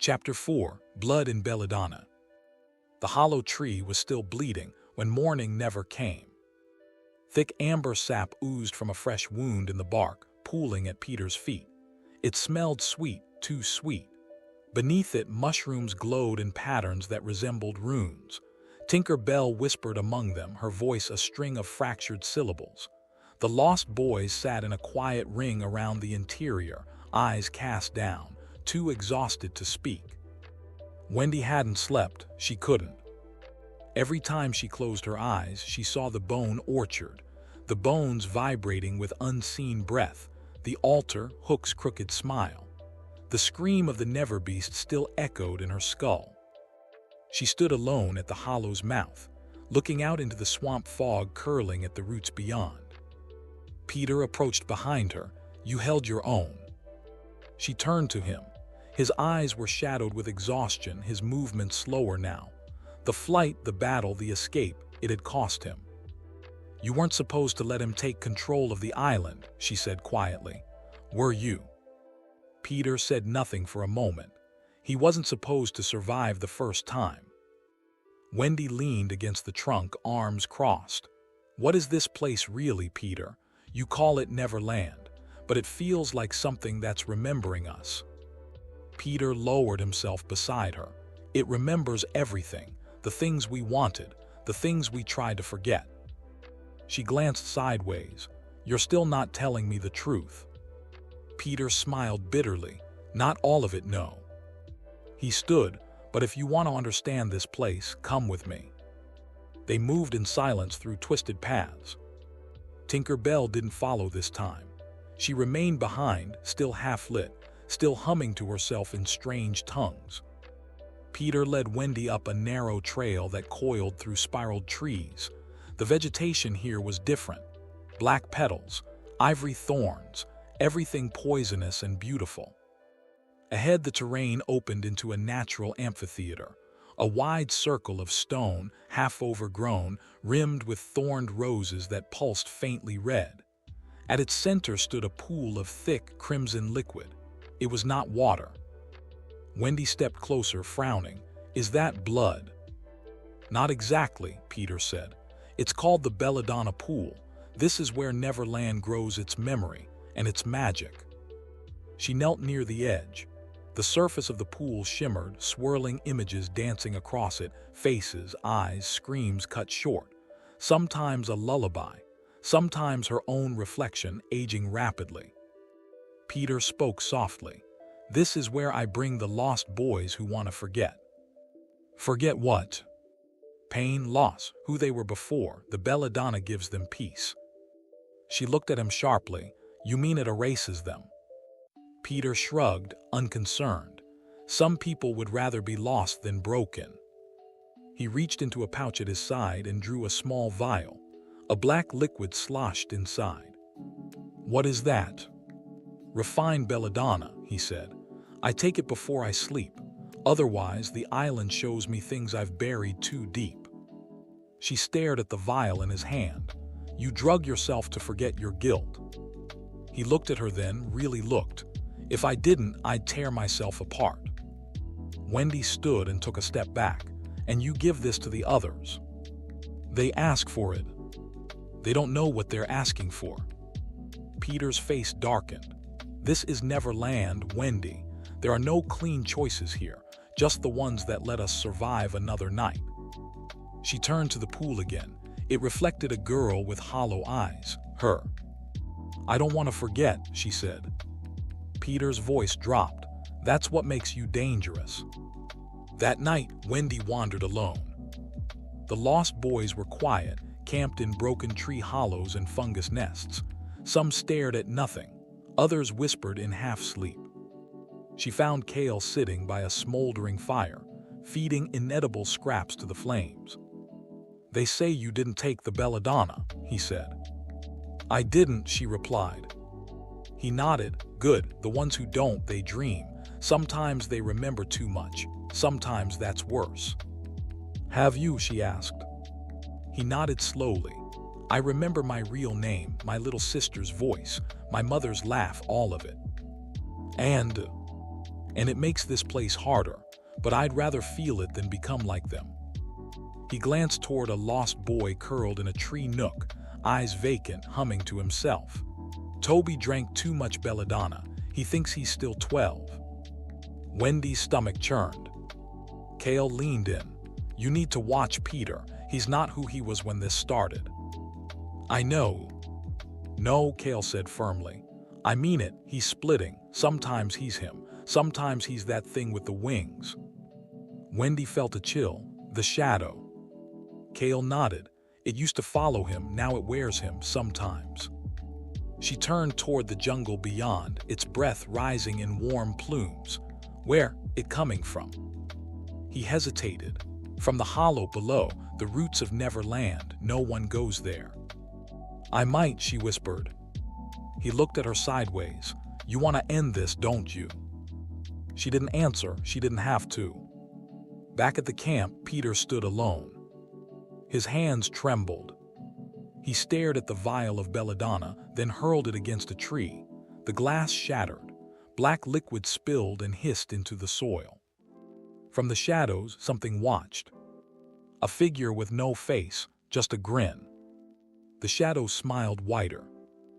Chapter 4. Blood in Belladonna. The hollow tree was still bleeding when morning never came. Thick amber sap oozed from a fresh wound in the bark, pooling at Peter's feet. It smelled sweet, too sweet. Beneath it, mushrooms glowed in patterns that resembled runes. Tinker Bell whispered among them, her voice a string of fractured syllables. The lost boys sat in a quiet ring around the interior, eyes cast down, too exhausted to speak. Wendy hadn't slept, she couldn't. Every time she closed her eyes, she saw the bone orchard, the bones vibrating with unseen breath, the altar, Hook's crooked smile. The scream of the Neverbeast still echoed in her skull. She stood alone at the hollow's mouth, looking out into the swamp fog curling at the roots beyond. Peter approached behind her. "You held your own." She turned to him. His eyes were shadowed with exhaustion, his movements slower now. The flight, the battle, the escape, it had cost him. "You weren't supposed to let him take control of the island," she said quietly. "Were you?" Peter said nothing for a moment. He wasn't supposed to survive the first time. Wendy leaned against the trunk, arms crossed. "What is this place really, Peter? You call it Neverland, but it feels like something that's remembering us." Peter lowered himself beside her. "It remembers everything, the things we wanted, the things we tried to forget." She glanced sideways. "You're still not telling me the truth." Peter smiled bitterly. "Not all of it, no." He stood. "But if you want to understand this place, come with me." They moved in silence through twisted paths. Tinker Bell didn't follow this time. She remained behind, still half-lit, still humming to herself in strange tongues. Peter led Wendy up a narrow trail that coiled through spiraled trees. The vegetation here was different. Black petals, ivory thorns, everything poisonous and beautiful. Ahead, the terrain opened into a natural amphitheater, a wide circle of stone, half overgrown, rimmed with thorned roses that pulsed faintly red. At its center stood a pool of thick, crimson liquid. It was not water. Wendy stepped closer, frowning. "Is that blood?" "Not exactly," Peter said. "It's called the Belladonna Pool. This is where Neverland grows its memory and its magic." She knelt near the edge. The surface of the pool shimmered, swirling images dancing across it, faces, eyes, screams cut short. Sometimes a lullaby, sometimes her own reflection aging rapidly. Peter spoke softly. "This is where I bring the lost boys who want to forget." "Forget what?" "Pain, loss, who they were before. The Belladonna gives them peace." She looked at him sharply. "You mean it erases them?" Peter shrugged, unconcerned. "Some people would rather be lost than broken." He reached into a pouch at his side and drew a small vial. A black liquid sloshed inside. "What is that?" "Refined belladonna," he said. "I take it before I sleep. Otherwise, the island shows me things I've buried too deep." She stared at the vial in his hand. "You drug yourself to forget your guilt." He looked at her then, really looked. "If I didn't, I'd tear myself apart." Wendy stood and took a step back. "And you give this to the others. They ask for it. They don't know what they're asking for." Peter's face darkened. "This is Neverland, Wendy. There are no clean choices here, just the ones that let us survive another night." She turned to the pool again. It reflected a girl with hollow eyes, her. "I don't want to forget," she said. Peter's voice dropped. "That's what makes you dangerous." That night, Wendy wandered alone. The lost boys were quiet, camped in broken tree hollows and fungus nests. Some stared at nothing. Others whispered in half-sleep. She found Kale sitting by a smoldering fire, feeding inedible scraps to the flames. "They say you didn't take the Belladonna," he said. "I didn't," she replied. He nodded. "Good, the ones who don't, they dream. Sometimes they remember too much. Sometimes that's worse." "Have you?" she asked. He nodded slowly. "I remember my real name, my little sister's voice, my mother's laugh, all of it." "And and it makes this place harder, but I'd rather feel it than become like them." He glanced toward a lost boy curled in a tree nook, eyes vacant, humming to himself. "Toby drank too much Belladonna. He thinks he's still 12. Wendy's stomach churned. Cale leaned in. "You need to watch Peter. He's not who he was when this started." "I know." "No," Cale said firmly. "I mean it. He's splitting. Sometimes he's him. Sometimes he's that thing with the wings." Wendy felt a chill. "The shadow." Cale nodded. "It used to follow him, now it wears him sometimes." She turned toward the jungle beyond, its breath rising in warm plumes. "Where it coming from?" He hesitated. "From the hollow below, the roots of Neverland. No one goes there." "I might," she whispered. He looked at her sideways. "You want to end this, don't you?" She didn't answer. She didn't have to. Back at the camp, Peter stood alone. His hands trembled. He stared at the vial of Belladonna, then hurled it against a tree. The glass shattered. Black liquid spilled and hissed into the soil. From the shadows, something watched. A figure with no face, just a grin. The shadow smiled wider.